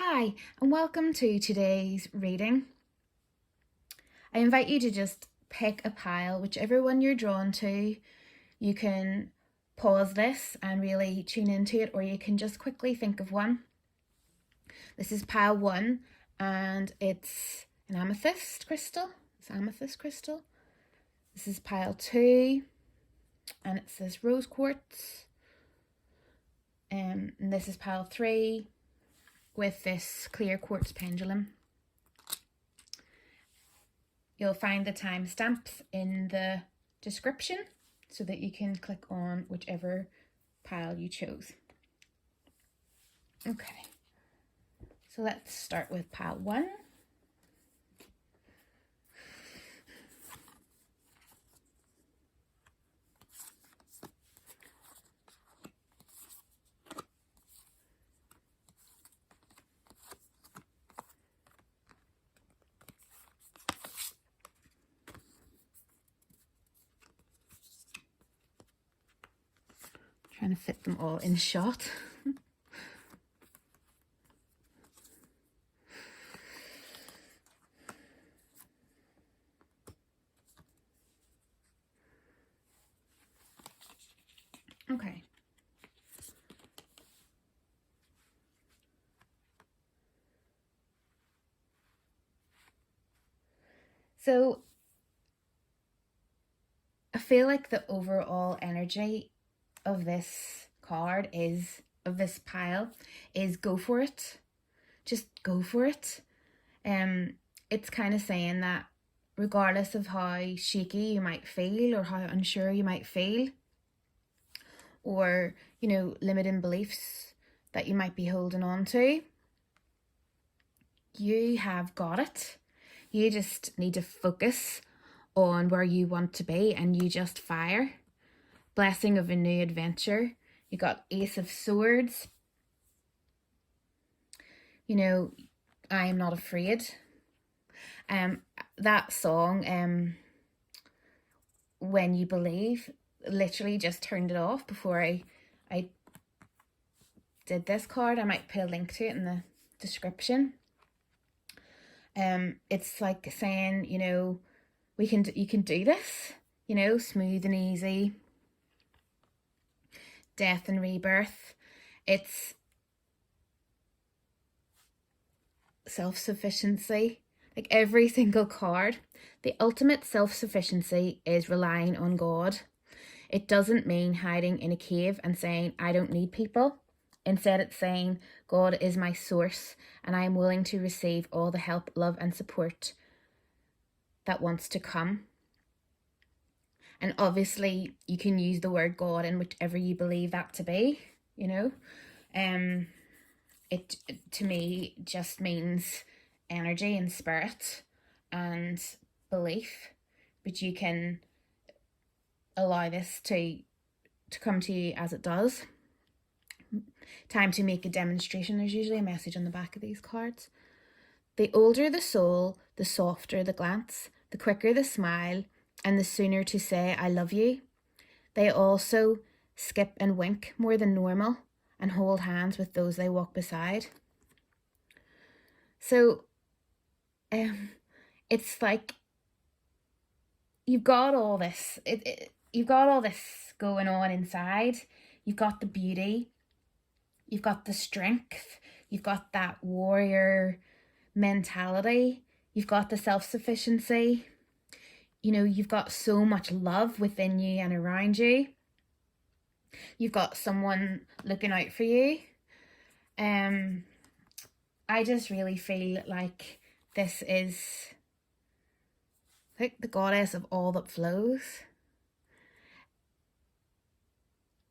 Hi, and welcome to today's reading. I invite you to just pick a pile, whichever one you're drawn to. You can pause this and really tune into it, or you can just quickly think of one. This is pile 1, and it's an amethyst crystal. It's amethyst crystal. This is pile 2, and it says rose quartz. And this is pile 3 with this clear quartz pendulum. You'll find the timestamps in the description so that you can click on whichever pile you chose. Okay, so let's start with pile 1. Trying to fit them all in shot. Okay. So I feel like the overall energy of this card of this pile is go for it. Just go for it. It's kind of saying that regardless of how shaky you might feel or how unsure you might feel, or limiting beliefs that you might be holding on to, you have got it. You just need to focus on where you want to be and you just fire. Blessing of a new adventure. You got Ace of Swords. I am not afraid. That song, When You Believe, literally just turned it off before I did this card. I might put a link to it in the description. It's like saying, you can do this, smooth and easy. Death and rebirth. It's self-sufficiency. Like every single card, the ultimate self-sufficiency is relying on God. It doesn't mean hiding in a cave and saying, I don't need people. Instead, it's saying, God is my source and I am willing to receive all the help, love and support that wants to come. And obviously, you can use the word God in whichever you believe that to be, It, to me, just means energy and spirit and belief. But you can allow this to come to you as it does. Time to make a demonstration. There's usually a message on the back of these cards. The older the soul, the softer the glance, the quicker the smile, and the sooner to say I love you. They also skip and wink more than normal and hold hands with those they walk beside. So it's like you've got all this. You've got all this going on inside. You've got the beauty. You've got the strength. You've got that warrior mentality. You've got the self-sufficiency. You've got so much love within you and around you. You've got someone looking out for you. I just really feel like this is like the goddess of all that flows.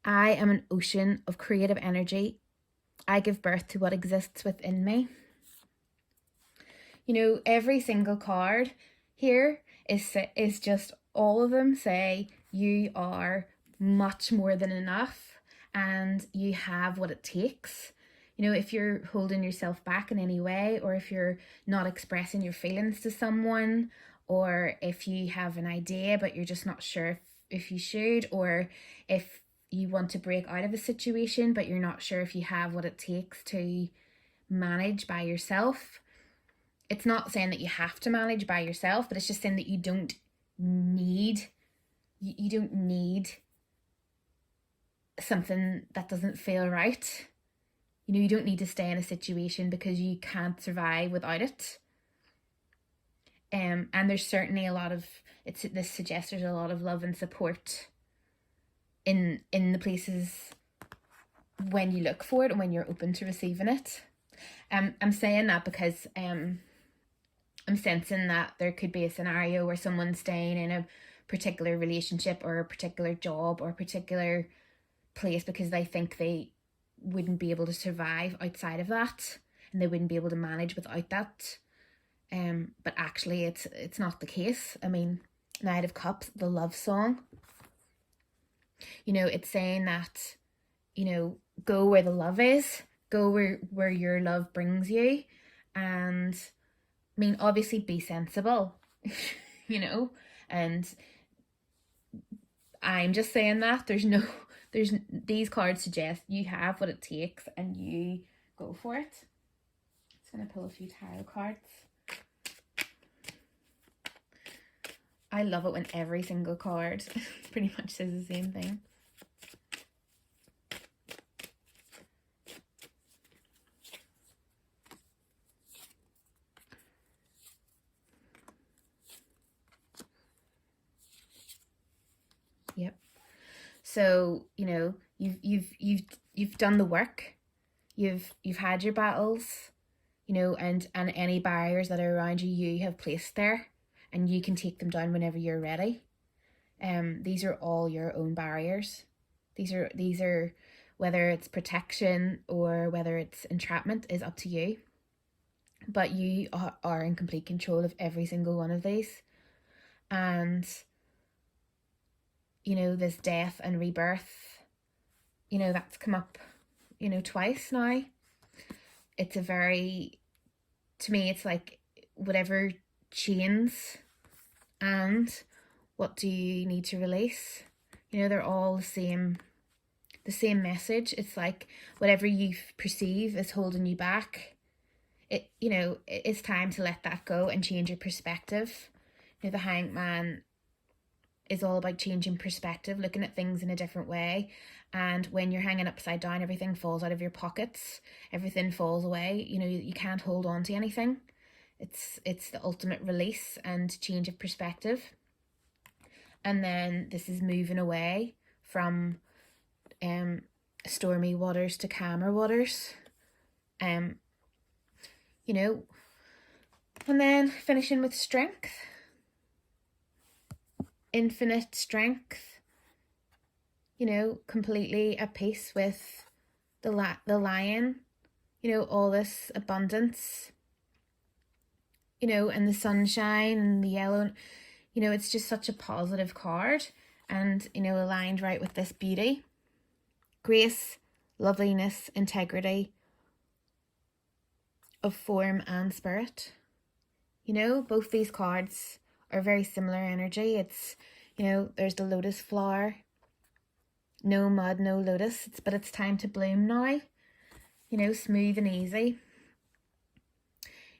I am an ocean of creative energy. I give birth to what exists within me. Every single card here is just, all of them say you are much more than enough and you have what it takes. If you're holding yourself back in any way, or if you're not expressing your feelings to someone, or if you have an idea but you're just not sure if you should, or if you want to break out of a situation but you're not sure if you have what it takes to manage by yourself. It's not saying that you have to manage by yourself, but it's just saying that you don't need something that doesn't feel right. You don't need to stay in a situation because you can't survive without it. And there's certainly a lot of this suggests there's a lot of love and support in the places when you look for it and when you're open to receiving it. I'm saying that because I'm sensing that there could be a scenario where someone's staying in a particular relationship or a particular job or a particular place because they think they wouldn't be able to survive outside of that and they wouldn't be able to manage without that. But actually it's not the case. I mean, Knight of Cups, the love song, it's saying that, go where the love is, go where your love brings you. And I mean, obviously be sensible, and I'm just saying that there's these cards suggest you have what it takes and you go for it. Just gonna pull a few tarot cards. I love it when every single card pretty much says the same thing. Yep. So, you've done the work. You've had your battles, and any barriers that are around you have placed there, and you can take them down whenever you're ready. These are all your own barriers. These are whether it's protection or whether it's entrapment is up to you. But you are in complete control of every single one of these. And this death and rebirth, that's come up, twice now. It's to me, it's like whatever chains and what do you need to release? They're all the same message. It's like whatever you perceive is holding you back, it's time to let that go and change your perspective. The Hanged Man is all about changing perspective, looking at things in a different way. And when you're hanging upside down, everything falls out of your pockets, everything falls away. You can't hold on to anything. It's the ultimate release and change of perspective. And then this is moving away from stormy waters to calmer waters. And then finishing with strength. Infinite strength, completely at peace with the lion, all this abundance, and the sunshine and the yellow, it's just such a positive card and, aligned right with this beauty, grace, loveliness, integrity of form and spirit. Both these cards are very similar energy. It's, there's the lotus flower, no mud, no lotus, but it's time to bloom now, smooth and easy.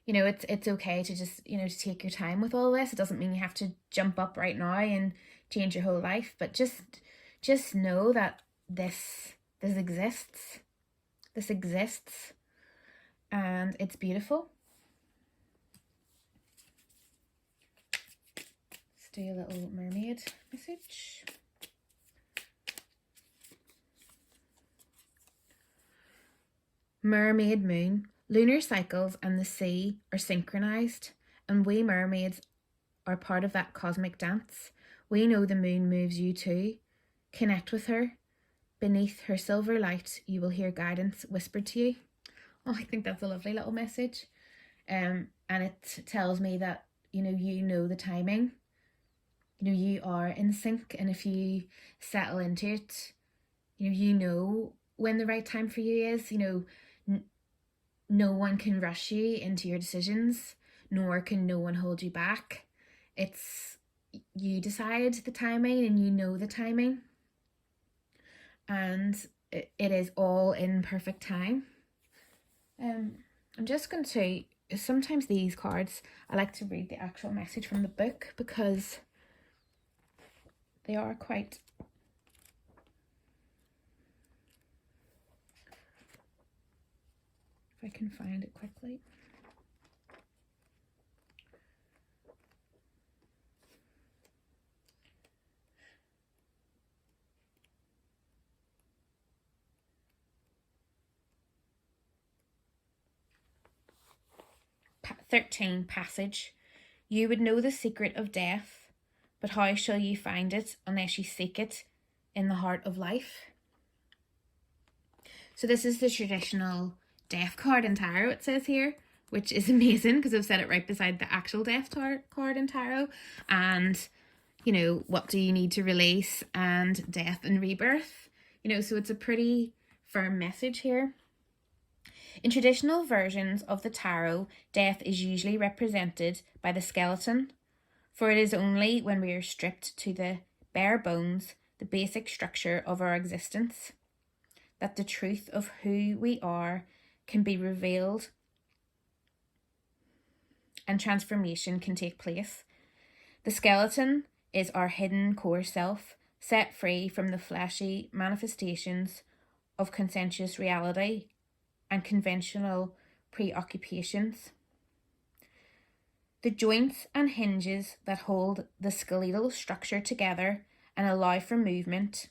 It's okay to just, to take your time with all this. It doesn't mean you have to jump up right now and change your whole life, but just know that this exists. This exists and it's beautiful. Do a little mermaid message. Mermaid moon. Lunar cycles and the sea are synchronized, and we mermaids are part of that cosmic dance. We know the moon moves you too. Connect with her. Beneath her silver light, you will hear guidance whispered to you. Oh, I think that's a lovely little message. And it tells me that, you know the timing. You are in sync, and if you settle into it, you know when the right time for you is. No one can rush you into your decisions, nor can no one hold you back. It's you decide the timing and you know the timing, and it is all in perfect time. I'm just going to, sometimes these cards, I like to read the actual message from the book because they are quite, if I can find it quickly. Pa 13 passage. You would know the secret of death, but how shall you find it unless you seek it in the heart of life? So this is the traditional death card in tarot, it says here, which is amazing because I've set it right beside the actual death card in tarot. And, you know, what do you need to release, and death and rebirth. You know, so it's a pretty firm message here. In traditional versions of the tarot, death is usually represented by the skeleton, for it is only when we are stripped to the bare bones, the basic structure of our existence, that the truth of who we are can be revealed and transformation can take place. The skeleton is our hidden core self, set free from the fleshy manifestations of consensuous reality and conventional preoccupations. The joints and hinges that hold the skeletal structure together and allow for movement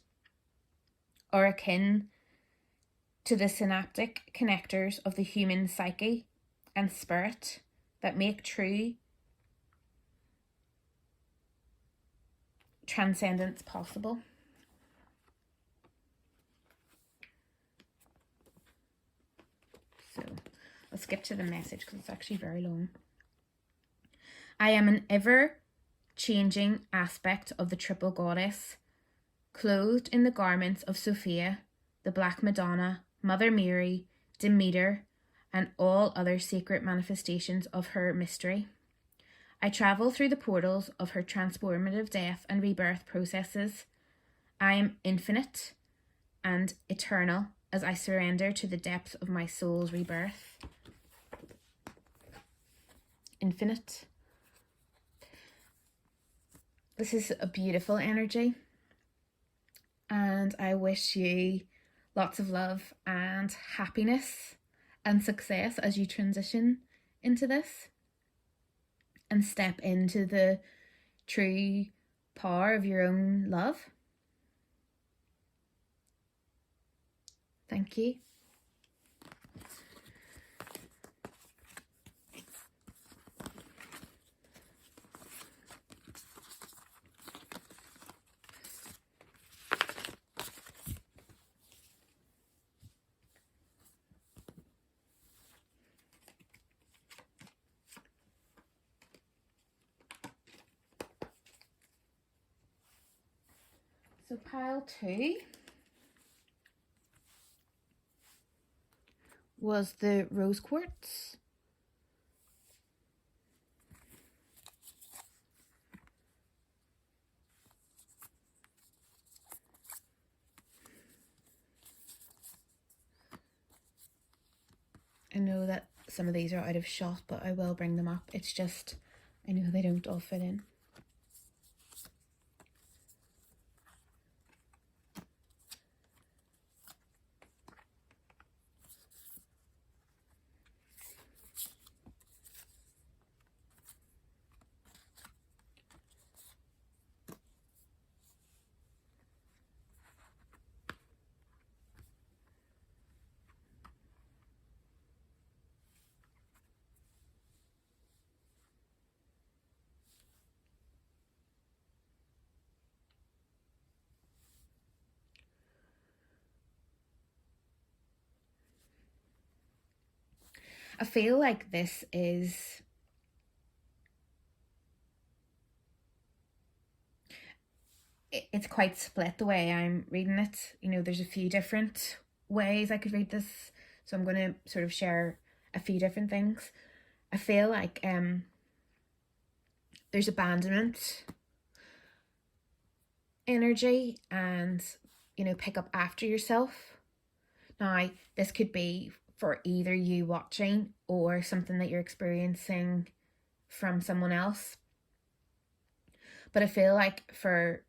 are akin to the synaptic connectors of the human psyche and spirit that make true transcendence possible. So I'll skip to the message because it's actually very long. I am an ever-changing aspect of the triple goddess, clothed in the garments of Sophia, the Black Madonna, Mother Mary, Demeter, and all other sacred manifestations of her mystery. I travel through the portals of her transformative death and rebirth processes. I am infinite and eternal as I surrender to the depths of my soul's rebirth. Infinite. This is a beautiful energy, and I wish you lots of love and happiness and success as you transition into this and step into the true power of your own love. Thank you. So pile 2 was the rose quartz. I know that some of these are out of shot, but I will bring them up. It's just, I know they don't all fit in. I feel like this is it's quite split the way I'm reading it. You know, there's a few different ways I could read this, so I'm going to sort of share a few different things. I feel like there's abandonment energy and, you know, pick up after yourself. Now, this could be for either you watching or something that you're experiencing from someone else. But I feel like for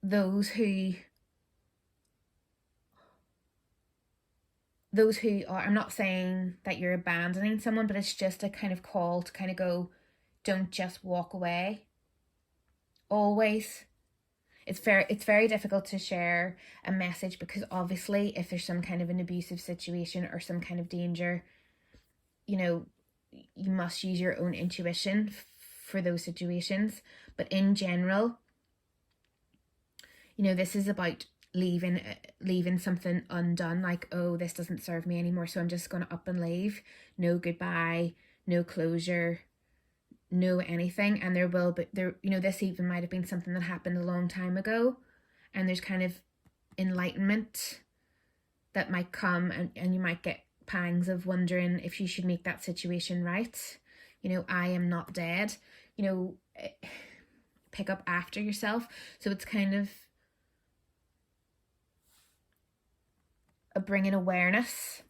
those who are, I'm not saying that you're abandoning someone, but it's just a kind of call to kind of go, don't just walk away. Always. It's very difficult to share a message because obviously if there's some kind of an abusive situation or some kind of danger, you know, you must use your own intuition for those situations. But in general, this is about leaving something undone, like, oh, this doesn't serve me anymore, so I'm just going to up and leave. No goodbye, no closure, no anything. And this even might have been something that happened a long time ago, and there's kind of enlightenment that might come, and you might get pangs of wondering if you should make that situation right. I am not dead. Pick up after yourself. So it's kind of a bringing awareness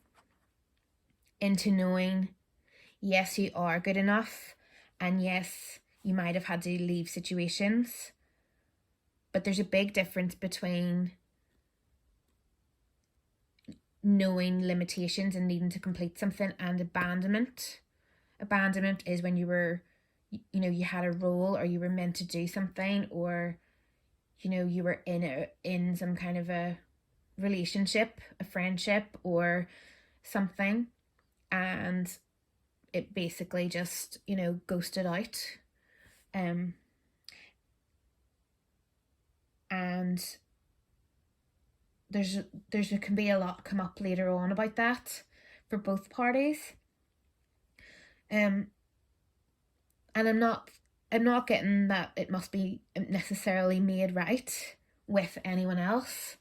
into knowing, yes, you are good enough, and yes, you might have had to leave situations, but there's a big difference between knowing limitations and needing to complete something and abandonment. Abandonment is when you were, you had a role, or you were meant to do something, or you were in some kind of a relationship, a friendship or something, and it basically just ghosted out. And there can be a lot come up later on about that for both parties. And I'm not getting that it must be necessarily made right with anyone else,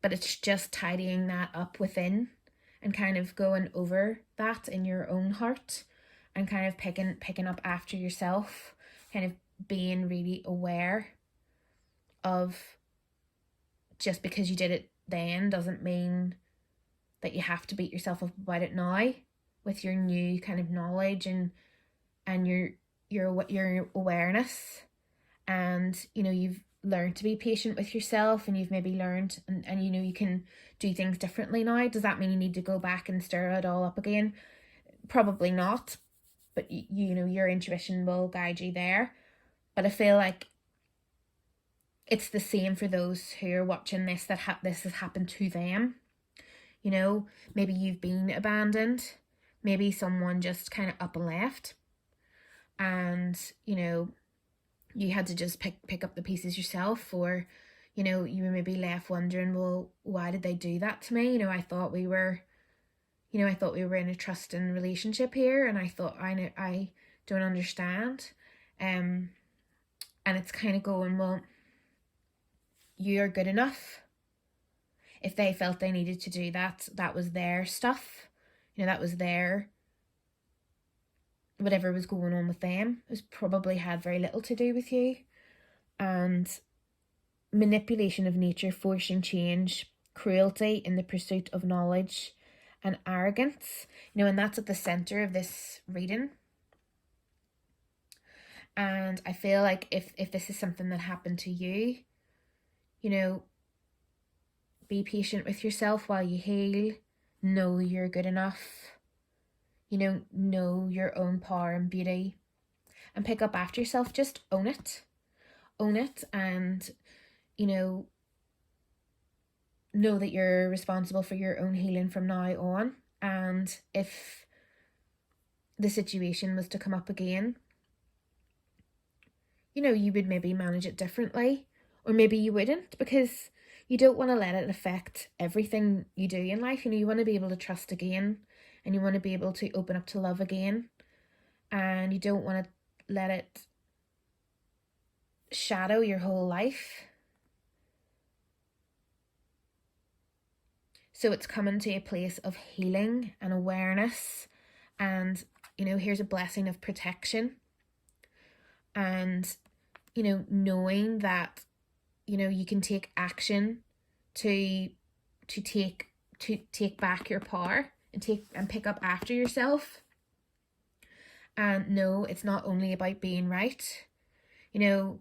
but it's just tidying that up within and kind of going over that in your own heart and kind of picking up after yourself, kind of being really aware of, just because you did it then doesn't mean that you have to beat yourself up about it now, with your new kind of knowledge and your awareness. And you've learned to be patient with yourself, and you've maybe learned and you can do things differently now. Does that mean you need to go back and stir it all up again? Probably not, but your intuition will guide you there. But I feel like it's the same for those who are watching this, that this has happened to them. Maybe you've been abandoned, maybe someone just kind of up and left, and you had to just pick up the pieces yourself, or you were maybe left wondering, well, why did they do that to me? I thought we were in a trusting relationship here, and I thought I don't understand. And it's kind of going, well, you're good enough. If they felt they needed to do that, that was their stuff. That was their, whatever was going on with them. It was probably had very little to do with you. And manipulation of nature, forcing change, cruelty in the pursuit of knowledge, and arrogance. And that's at the center of this reading. And I feel like if this is something that happened to you, be patient with yourself while you heal. Know you're good enough. Know your own power and beauty, and pick up after yourself. Just own it. And know that you're responsible for your own healing from now on. And if the situation was to come up again, you would maybe manage it differently, or maybe you wouldn't, because you don't want to let it affect everything you do in life. You want to be able to trust again, and you want to be able to open up to love again, and you don't want to let it shadow your whole life. So it's coming to a place of healing and awareness, and here's a blessing of protection, and knowing that you can take action to to take back your power and pick up after yourself. And no, it's not only about being right. You know,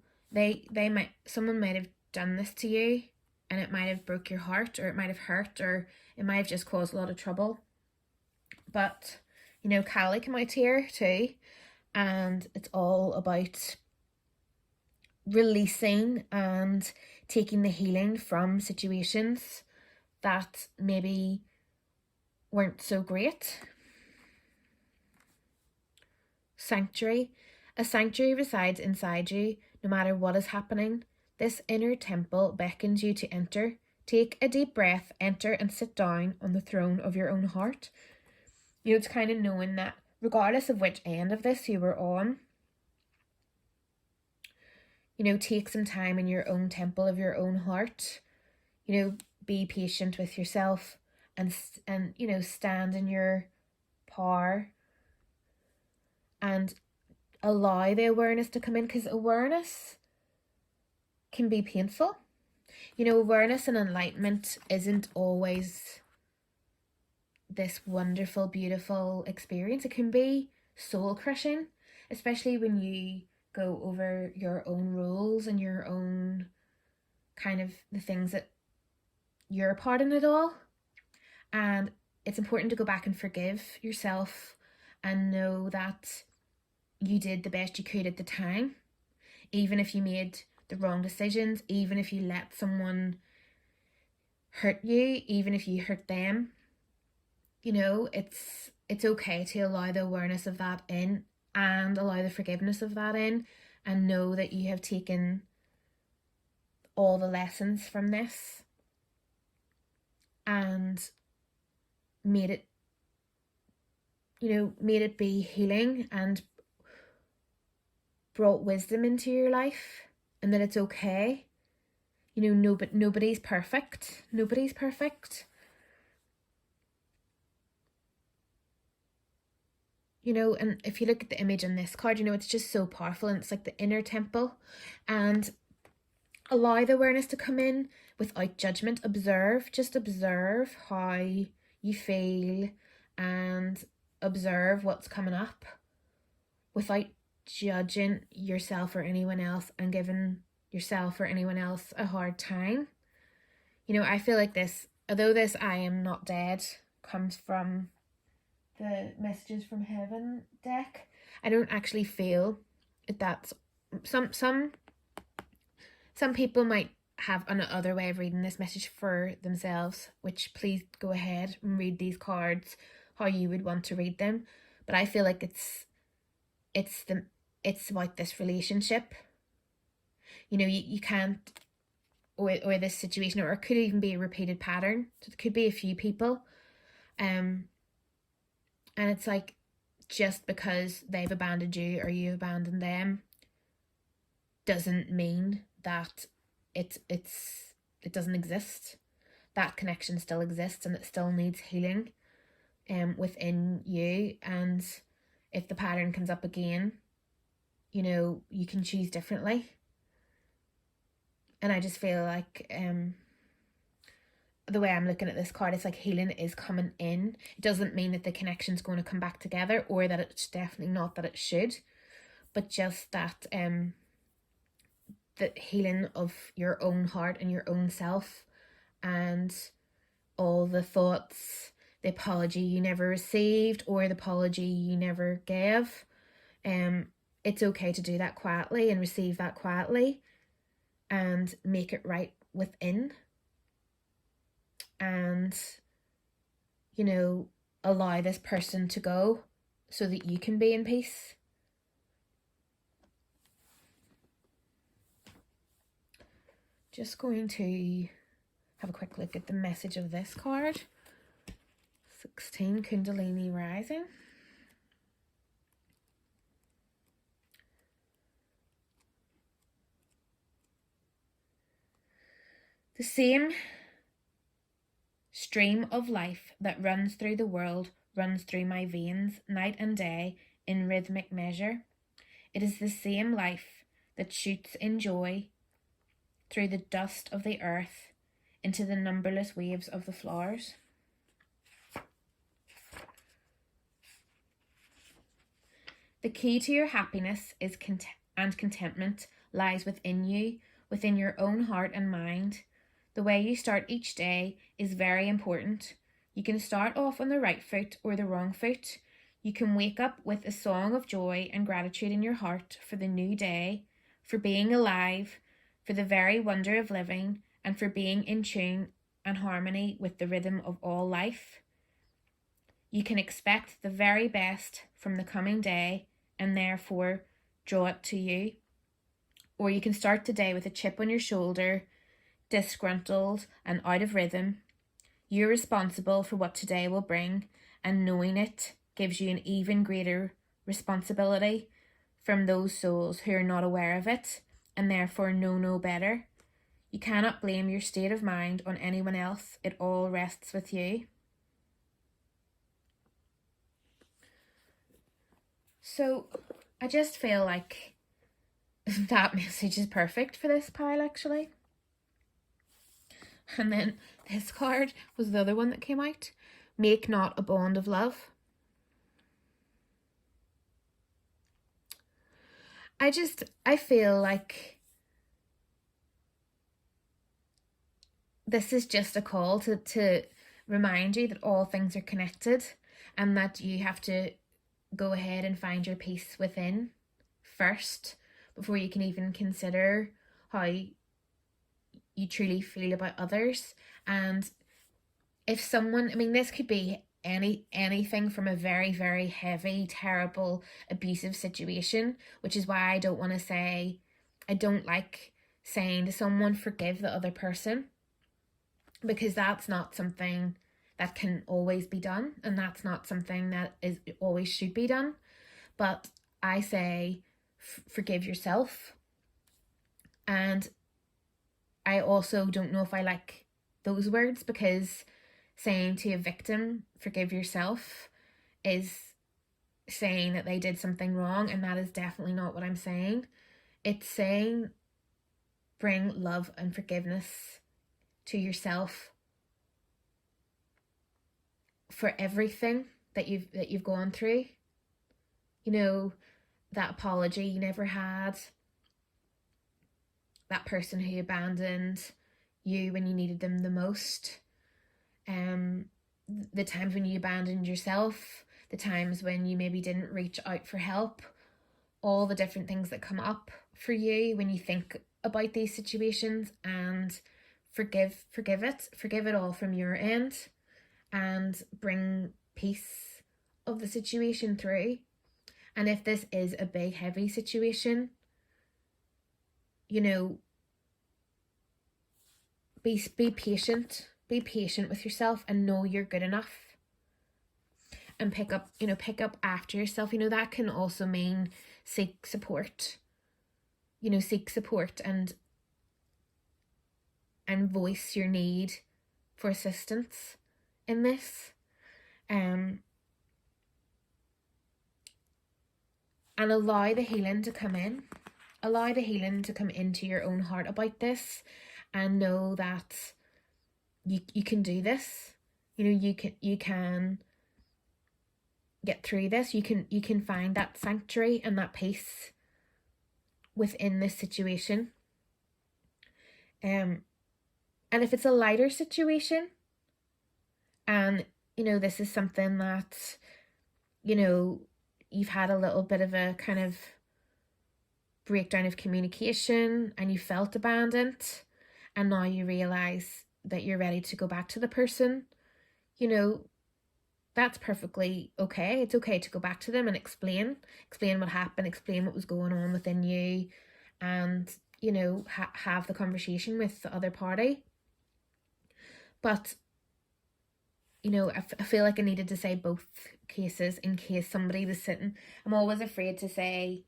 someone might have done this to you, and it might have broke your heart, or it might have hurt, or it might have just caused a lot of trouble. But, you know, Callie came out here too, and it's all about releasing and taking the healing from situations that maybe weren't so great. Sanctuary. A sanctuary resides inside you, no matter what is happening. This inner temple beckons you to enter. Take a deep breath, enter, and sit down on the throne of your own heart. You know, it's kind of knowing that regardless of which end of this you were on, you know, take some time in your own temple of your own heart. You know, be patient with yourself and you know, stand in your power and allow the awareness to come in, because awareness can be painful. You know, awareness and enlightenment isn't always this wonderful, beautiful experience. It can be soul crushing, especially when you go over your own rules and your own kind of the things that you're a part in it all. And it's important to go back and forgive yourself and know that you did the best you could at the time, even if you made the wrong decisions, even if you let someone hurt you, even if you hurt them. You know, it's okay to allow the awareness of that in and allow the forgiveness of that in, and know that you have taken all the lessons from this and made it, you know, made it be healing and brought wisdom into your life, and that it's okay. You know, nobody's perfect. Nobody's perfect. You know, and if you look at the image on this card, you know, it's just so powerful, and it's like the inner temple. And allow the awareness to come in without judgment. Just observe how you feel and observe what's coming up without judging yourself or anyone else and giving yourself or anyone else a hard time. You know, I feel like this, although this I am not dead comes from the Messages from Heaven deck, I don't actually feel that's some people might have another way of reading this message for themselves, which please go ahead and read these cards how you would want to read them. But I feel like it's about this relationship. You know, you can't, or this situation, or it could even be a repeated pattern. So it could be a few people. And it's like, just because they've abandoned you or you abandoned them doesn't mean that it doesn't exist. That connection still exists, and it still needs healing within you. And if the pattern comes up again, you know, you can choose differently. And I just feel like the way I'm looking at this card, it's like healing is coming in. It doesn't mean that the connection's going to come back together, or that it's definitely not that it should, but just that the healing of your own heart and your own self, and all the thoughts, the apology you never received or the apology you never gave. It's okay to do that quietly and receive that quietly and make it right within. And, you know, allow this person to go so that you can be in peace. Just going to have a quick look at the message of this card. 16, Kundalini Rising. The same stream of life that runs through the world runs through my veins night and day in rhythmic measure. It is the same life that shoots in joy through the dust of the earth into the numberless waves of the flowers. The key to your happiness and contentment lies within you, within your own heart and mind. The way you start each day is very important. You can start off on the right foot or the wrong foot. You can wake up with a song of joy and gratitude in your heart for the new day, for being alive, for the very wonder of living, and for being in tune and harmony with the rhythm of all life. You can expect the very best from the coming day and therefore draw it to you. Or you can start the day with a chip on your shoulder, disgruntled and out of rhythm. You're responsible for what today will bring, and knowing it gives you an even greater responsibility from those souls who are not aware of it and therefore know no better. You cannot blame your state of mind on anyone else. It all rests with you. So I just feel like that message is perfect for this pile, actually. And then this card was the other one that came out. Make not a bond of love. I feel like this is just a call to remind you that all things are connected and that you have to go ahead and find your peace within first before you can even consider how you truly feel about others. And if someone, I mean, this could be anything from a very, very heavy, terrible, abusive situation, which is why I don't want to say, I don't like saying to someone, forgive the other person, because that's not something that can always be done, and that's not something that is always should be done. But I say, forgive yourself. And I also don't know if I like those words, because saying to a victim, forgive yourself, is saying that they did something wrong, and that is definitely not what I'm saying. It's saying bring love and forgiveness to yourself for everything that you've gone through. You know, that apology you never had, that person who abandoned you when you needed them the most, the times when you abandoned yourself, the times when you maybe didn't reach out for help, all the different things that come up for you when you think about these situations, and forgive it all from your end, and bring peace of the situation through. And if this is a big heavy situation, you know, be patient with yourself, and know you're good enough, and pick up after yourself. That can also mean seek support, and voice your need for assistance in this, and allow the healing to come in. Allow the healing to come into your own heart about this, and know that you can do this. You can get through this. You can find that sanctuary and that peace within this situation. And if it's a lighter situation, and this is something that you've had a little bit of a kind of breakdown of communication, and you felt abandoned, and now you realize that you're ready to go back to the person, that's perfectly okay. It's okay to go back to them and explain what happened, explain what was going on within you, and have the conversation with the other party. But I feel like I needed to say both cases in case somebody was sitting. I'm always afraid to say,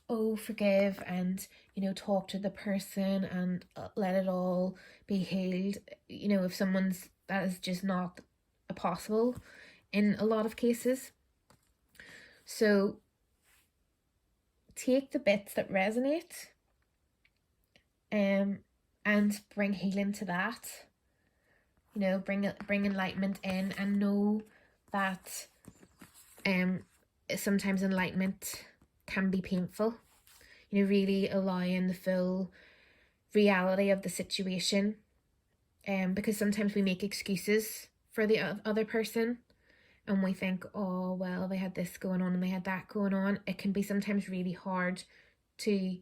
oh, forgive, and talk to the person and let it all be healed. If someone's, that is just not possible in a lot of cases. So take the bits that resonate, and bring healing to that. Bring enlightenment in, and know that sometimes enlightenment can be painful. You know, really allowing the full reality of the situation. Because sometimes we make excuses for the other person, and we think, oh, well, they had this going on and they had that going on. It can be sometimes really hard to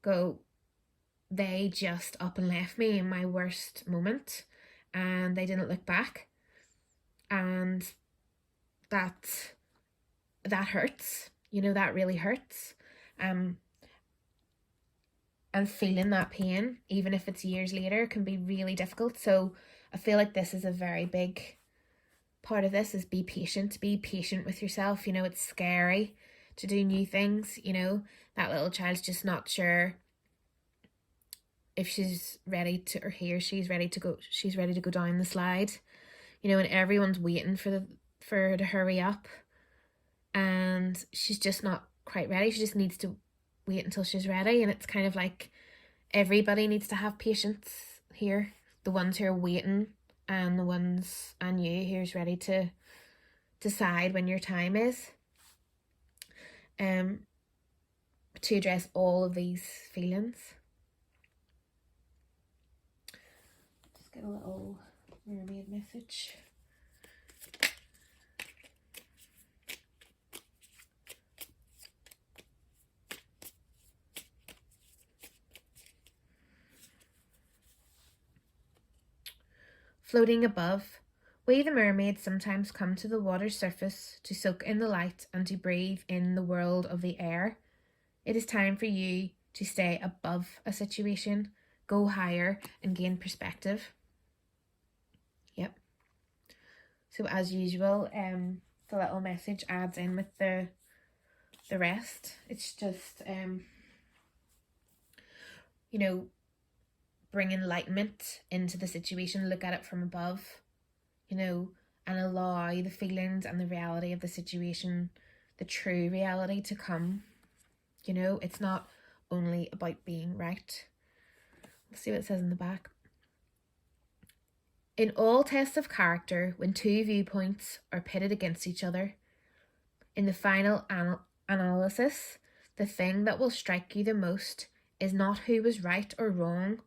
go, they just up and left me in my worst moment and they didn't look back. And that hurts, you know, that really hurts. And feeling that pain, even if it's years later, can be really difficult. So I feel like this is a very big part of this, is be patient with yourself. You know, it's scary to do new things. You know, that little child's just not sure if she's ready to, or he or she's ready to go down the slide, you know, and everyone's waiting for her to hurry up, and she's just not quite ready. She just needs to wait until she's ready. And it's kind of like everybody needs to have patience here, the ones who are waiting and the ones, and you who's ready to decide when your time is, to address all of these feelings. Just get a little mermaid message. Floating above, we the mermaids sometimes come to the water's surface to soak in the light and to breathe in the world of the air. It is time for you to stay above a situation, go higher and gain perspective. Yep. So as usual, the little message adds in with the rest. It's just, you know, bring enlightenment into the situation, look at it from above, you know, and allow the feelings and the reality of the situation, the true reality, to come. You know, it's not only about being right. Let's see what it says in the back. In all tests of character, when two viewpoints are pitted against each other, in the final analysis, the thing that will strike you the most is not who was right or wrong,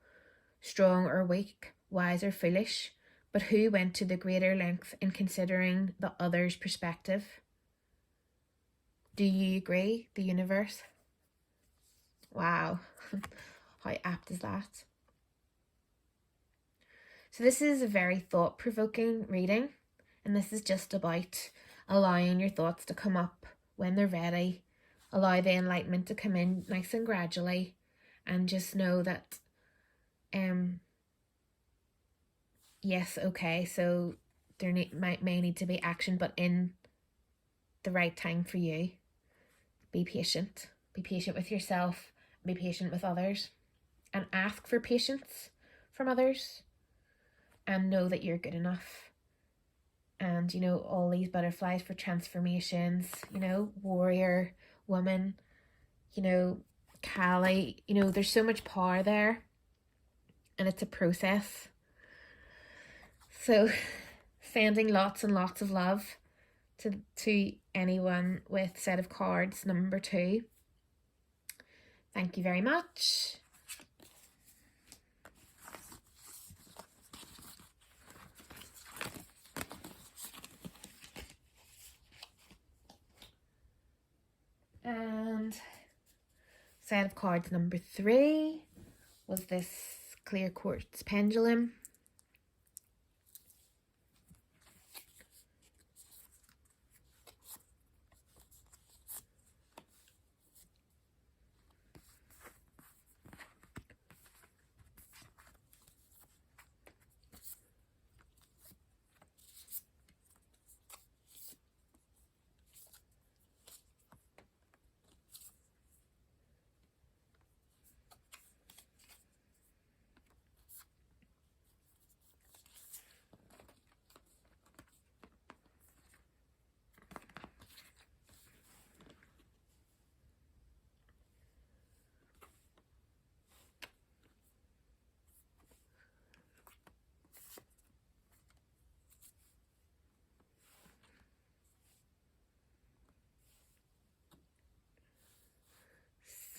strong or weak, wise or foolish, but who went to the greater length in considering the other's perspective. Do you agree, the universe? Wow, how apt is that? So this is a very thought-provoking reading, and this is just about allowing your thoughts to come up when they're ready, allow the enlightenment to come in nice and gradually, and just know that yes, okay, so there may need to be action, but in the right time for you. Be patient with yourself, be patient with others, and ask for patience from others, and know that you're good enough. And, you know, all these butterflies for transformations, you know, warrior, woman, you know, Kali, you know, there's so much power there, and it's a process. So sending lots and lots of love to anyone with set of cards number 2. Thank you very much. And set of cards number 3 was this clear quartz pendulum.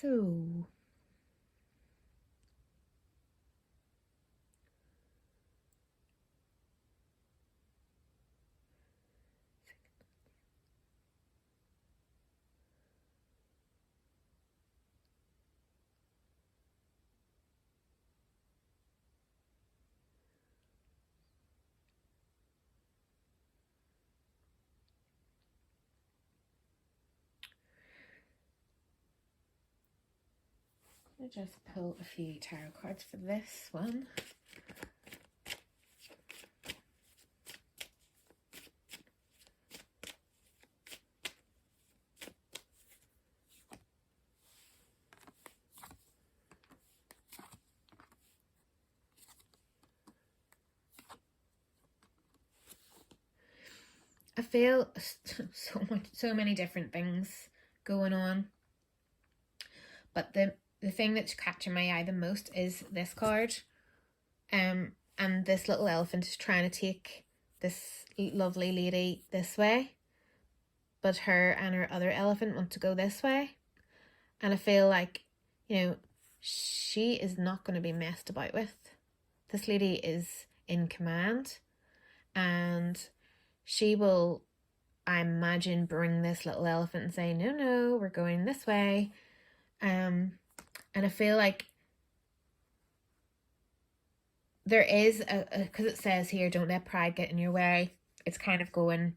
So I'll just pull a few tarot cards for this one. I feel so many different things going on, but the thing that's catching my eye the most is this card. And this little elephant is trying to take this lovely lady this way, but her and her other elephant want to go this way. And I feel like, she is not going to be messed about with. This lady is in command, and she will, I imagine, bring this little elephant and say, no, we're going this way. And I feel like there is because it says here, don't let pride get in your way. It's kind of going,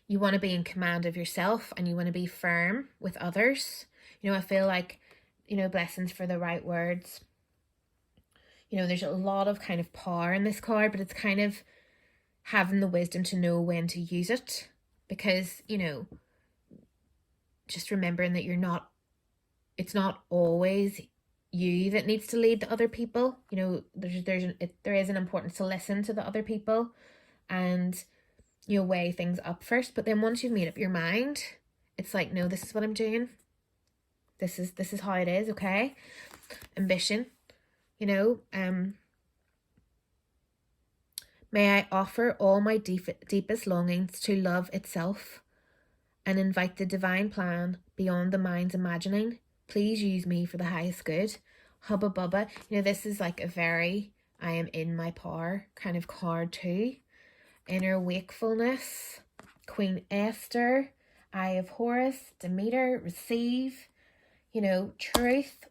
you want to be in command of yourself and you want to be firm with others. I feel like, blessings for the right words. There's a lot of kind of power in this card, but it's kind of having the wisdom to know when to use it, because, just remembering that it's not always you that needs to lead the other people. There is an importance to listen to the other people and, weigh things up first. But then once you've made up your mind, it's like, no, this is what I'm doing. This is how it is, okay? Ambition, may I offer all my deepest longings to love itself and invite the divine plan beyond the mind's imagining. Please use me for the highest good. Hubba bubba. This is like a very I am in my power kind of card too. Inner wakefulness. Queen Esther. Eye of Horus. Demeter. Receive. Truth.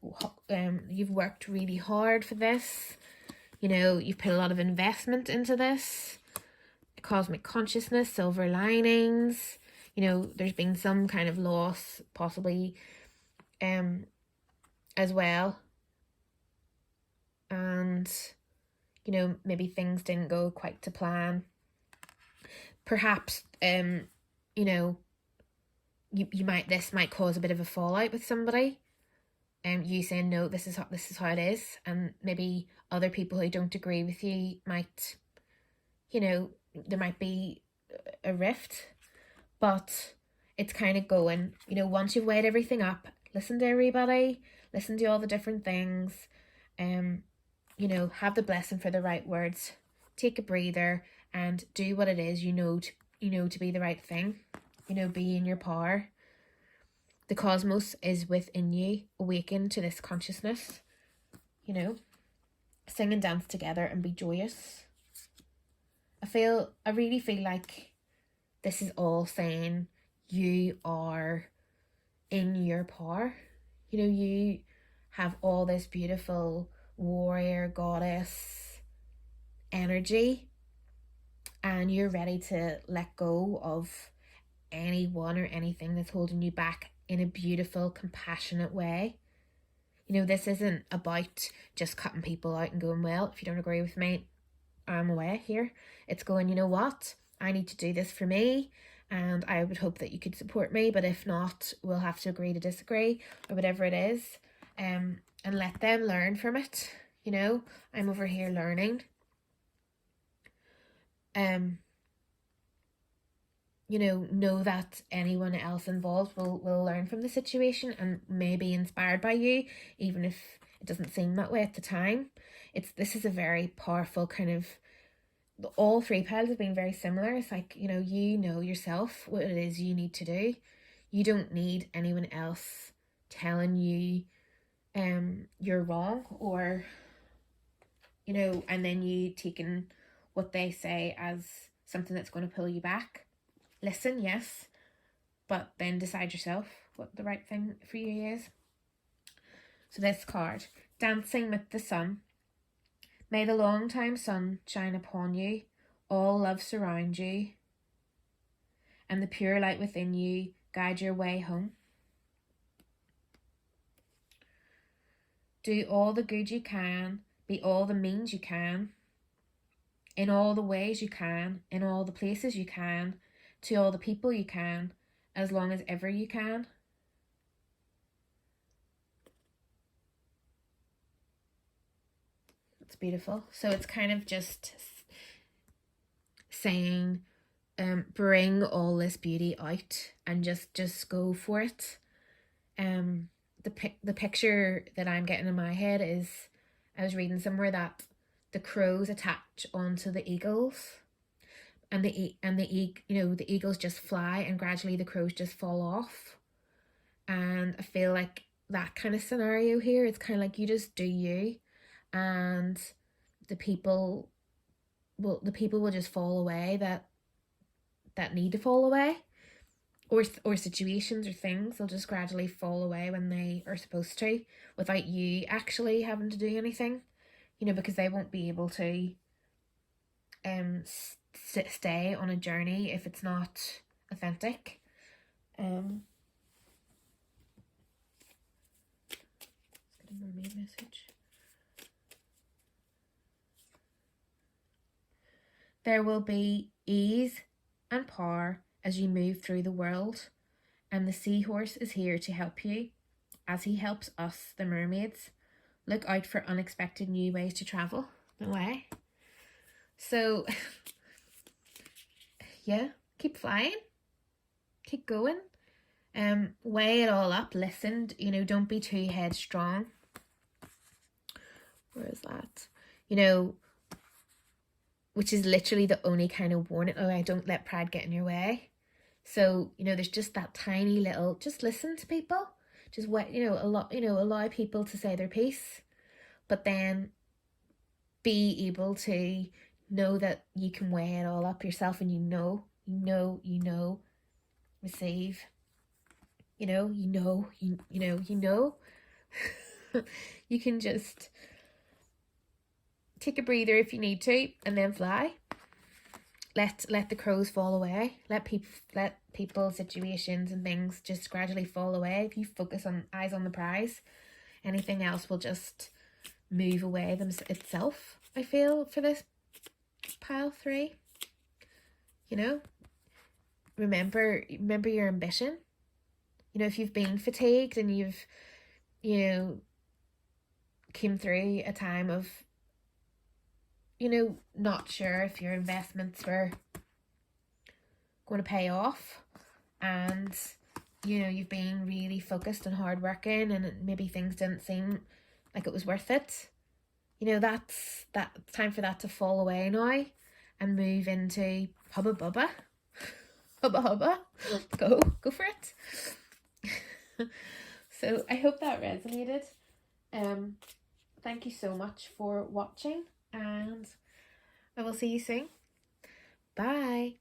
You've worked really hard for this. You've put a lot of investment into this. Cosmic consciousness. Silver linings. There's been some kind of loss, possibly, as well. And, maybe things didn't go quite to plan. Perhaps, this might cause a bit of a fallout with somebody. You saying, no, this is how it is. And maybe other people who don't agree with you might, there might be a rift. But it's kind of going, once you've weighed everything up, listen to everybody, listen to all the different things, have the blessing for the right words, take a breather and do what it is to be the right thing, be in your power. The cosmos is within you. Awaken to this consciousness, sing and dance together and be joyous. I really feel like this is all saying you are in your power. You have all this beautiful warrior goddess energy, and you're ready to let go of anyone or anything that's holding you back in a beautiful, compassionate way. This isn't about just cutting people out and going, well, if you don't agree with me, I'm away here. It's going, you know what? I need to do this for me, and I would hope that you could support me, but if not, we'll have to agree to disagree, or whatever it is, and let them learn from it. I'm over here learning. Know that anyone else involved will learn from the situation and may be inspired by you, even if it doesn't seem that way at the time. This is a very powerful kind of, all three piles have been very similar. It's like, you know yourself, what it is you need to do. You don't need anyone else telling you you're wrong, or and then you taking what they say as something that's going to pull you back. Listen, yes, but then decide yourself what the right thing for you is. So this card, Dancing with the Sun. May the long time sun shine upon you, all love surround you, and the pure light within you guide your way home. Do all the good you can, be all the means you can, in all the ways you can, in all the places you can, to all the people you can, as long as ever you can. It's beautiful. So it's kind of just saying, bring all this beauty out and just go for it. The picture that I'm getting in my head is, I was reading somewhere that the crows attach onto the eagles, and the eagles just fly, and gradually the crows just fall off. And I feel like that kind of scenario here, it's kind of like you just do you, and the people will just fall away that need to fall away, or situations or things will just gradually fall away when they are supposed to, without you actually having to do anything, because they won't be able to stay on a journey if it's not authentic. Let's get a mermaid message. There will be ease and power as you move through the world, and the seahorse is here to help you, as he helps us, the mermaids. Look out for unexpected new ways to travel. No way. So, yeah, keep flying, keep going. Weigh it all up. Listen, don't be too headstrong. Where is that? Which is literally the only kind of warning. Oh, I don't let pride get in your way. So, there's just that tiny little, just listen to people. Just allow people to say their piece, but then be able to know that you can weigh it all up yourself, and receive, you can just take a breather if you need to, and then fly. Let the crows fall away. Let people, situations and things just gradually fall away. If you focus on eyes on the prize, anything else will just move away itself, I feel, for this pile 3. Remember your ambition. If you've been fatigued and you've came through a time of not sure if your investments were going to pay off, and you've been really focused and hardworking, and maybe things didn't seem like it was worth it, that's time for that to fall away now and move into hubba bubba. Go for it. So I hope that resonated. Thank you so much for watching, and I will see you soon. Bye.